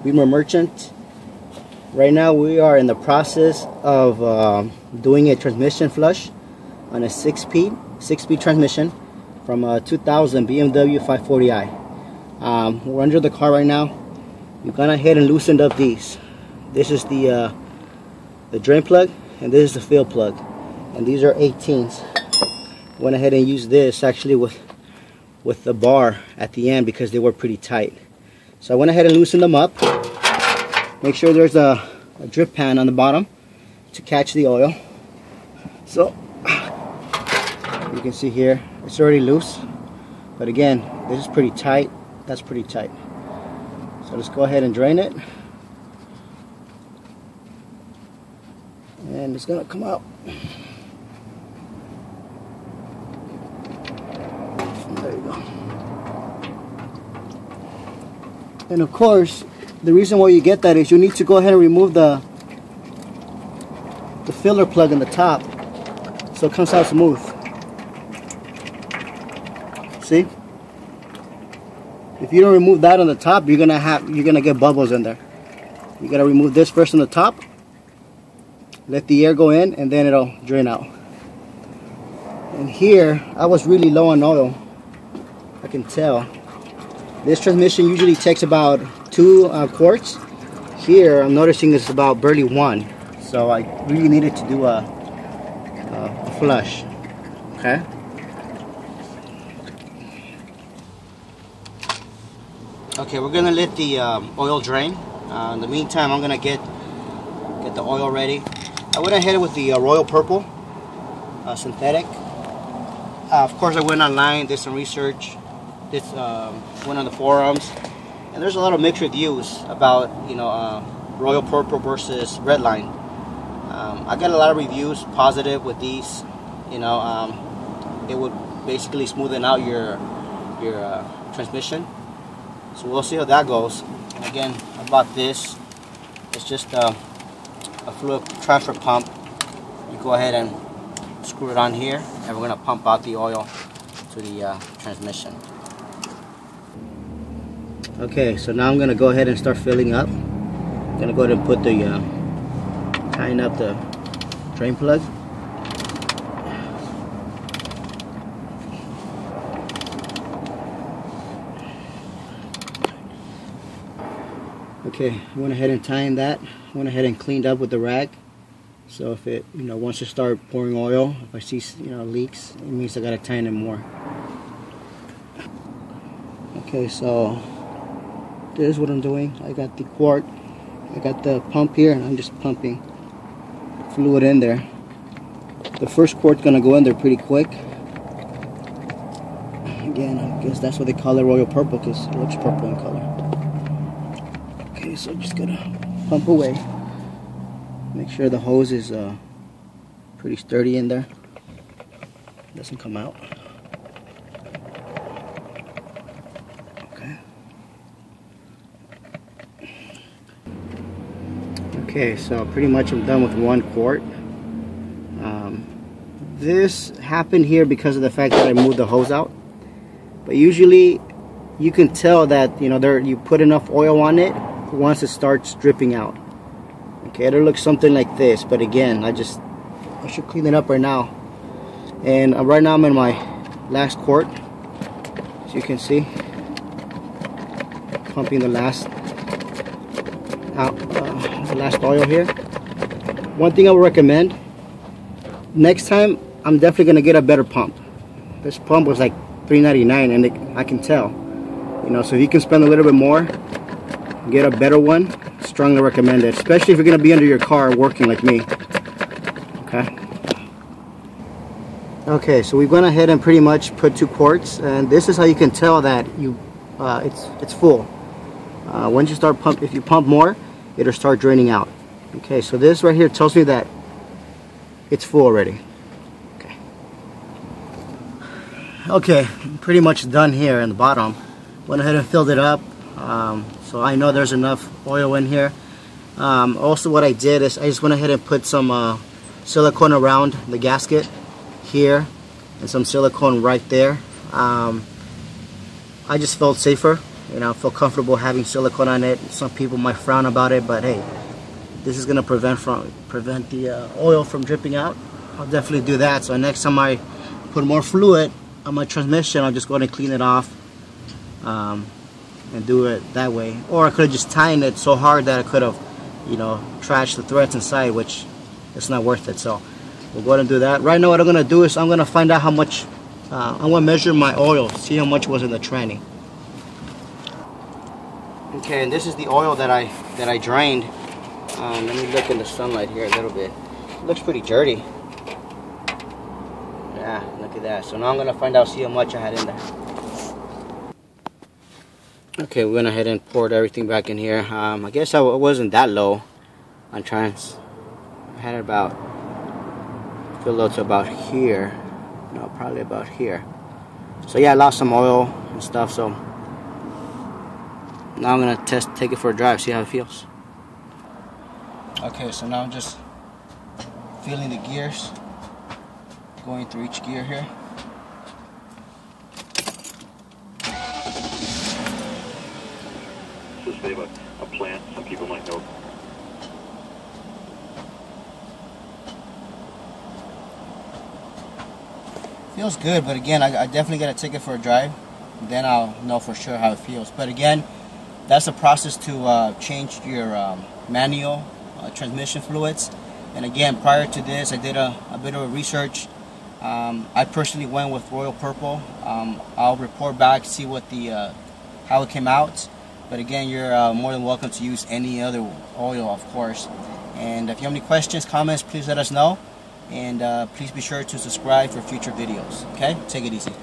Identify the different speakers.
Speaker 1: Beamer Merchant. Right now we are in the process of doing a transmission flush on a 6-speed transmission from a 2000 BMW 540i. We're under the car right now. We've gone ahead and loosened up these. This is the drain plug, and this is the fill plug, and these are 18s. Went ahead and used this actually with the bar at the end because they were pretty tight. So I went ahead and loosened them up. Make sure there's a drip pan on the bottom to catch the oil. So you can see here it's already loose, but again, this is pretty tight, that's pretty tight. So let's go ahead and drain it, and it's gonna come out. There you go. And of course, the reason why you get that is you need to go ahead and remove the filler plug in the top so it comes out smooth. See? If you don't remove that on the top, you're gonna get bubbles in there. You gotta remove this first on the top, let the air go in, and then it'll drain out. And here, I was really low on oil. I can tell. This transmission usually takes about 2 quarts. Here, I'm noticing it's about barely 1. So I really needed to do a flush. Okay. Okay, we're gonna let the oil drain. In the meantime, I'm gonna get the oil ready. I went ahead with the Royal Purple synthetic. Of course, I went online, did some research. Went on the forums, and there's a lot of mixed reviews about Royal Purple versus Redline. I got a lot of reviews positive with these. It would basically smoothen out your transmission. So we'll see how that goes. And again, I bought this. It's just a fluid transfer pump. You go ahead and screw it on here, and we're gonna pump out the oil to the transmission. Okay, so now I'm gonna go ahead and start filling up. I'm gonna go ahead and put the tying up the drain plug. Okay, I went ahead and tying that. I went ahead and cleaned up with the rag. So if it, wants to start pouring oil, if I see, leaks, it means I gotta tighten it more. Okay, so this is what I'm doing. I got the quart, I got the pump here, and I'm just pumping fluid in there. The first quart's gonna go in there pretty quick. Again, I guess that's what they call it Royal Purple, because it looks purple in color. Okay, so I'm just gonna pump away. Make sure the hose is pretty sturdy in there. Doesn't come out. Okay, so pretty much I'm done with 1 quart. This happened here because of the fact that I moved the hose out. But usually you can tell that you put enough oil on it once it starts dripping out. Okay, it'll look something like this, but again, I should clean it up right now. And right now I'm in my last quart, as you can see, pumping the last oil here. One thing I would recommend, next time I'm definitely gonna get a better pump. This pump was like $3.99, and I can tell, so if you can spend a little bit more, get a better one, strongly recommend it, especially if you're gonna be under your car working like me. Okay, so we've gone ahead and pretty much put 2 quarts, and this is how you can tell that it's full. Once you start if you pump more, it'll start draining out. Okay, so this right here tells me that it's full already. Okay, pretty much done here in the bottom. Went ahead and filled it up, so I know there's enough oil in here. Also, what I did is I just went ahead and put some silicone around the gasket here and some silicone right there. I just felt safer You know, feel comfortable having silicone on it. Some people might frown about it, but hey, this is gonna prevent the oil from dripping out. I'll definitely do that. So next time I put more fluid on my transmission, I'll just go ahead and clean it off and do it that way. Or I could have just tightened it so hard that I could have, you know, trashed the threads inside, which it's not worth it. So we'll go ahead and do that. Right now what I'm gonna do is I'm gonna find out how much I'm gonna measure my oil, see how much was in the tranny. Okay, and this is the oil that I drained. Let me look in the sunlight here a little bit. It looks pretty dirty. Yeah, look at that. So now I'm gonna find out, see how much I had in there. Okay, we went ahead and poured everything back in here. I guess I wasn't that low on trans. I had it about, filled up to about here. No, probably about here. So yeah, I lost some oil and stuff. So now I'm gonna take it for a drive, see how it feels. Okay, so now I'm just feeling the gears, going through each gear here.
Speaker 2: Just say about a plant, some people might know.
Speaker 1: Feels good, but again, I definitely gotta take it for a drive. Then I'll know for sure how it feels. But again, that's the process to change your manual transmission fluids. And again, prior to this, I did a bit of a research. I personally went with Royal Purple. I'll report back, see what the how it came out. But again, you're more than welcome to use any other oil, of course. And if you have any questions, comments, please let us know. And please be sure to subscribe for future videos. Okay? Take it easy.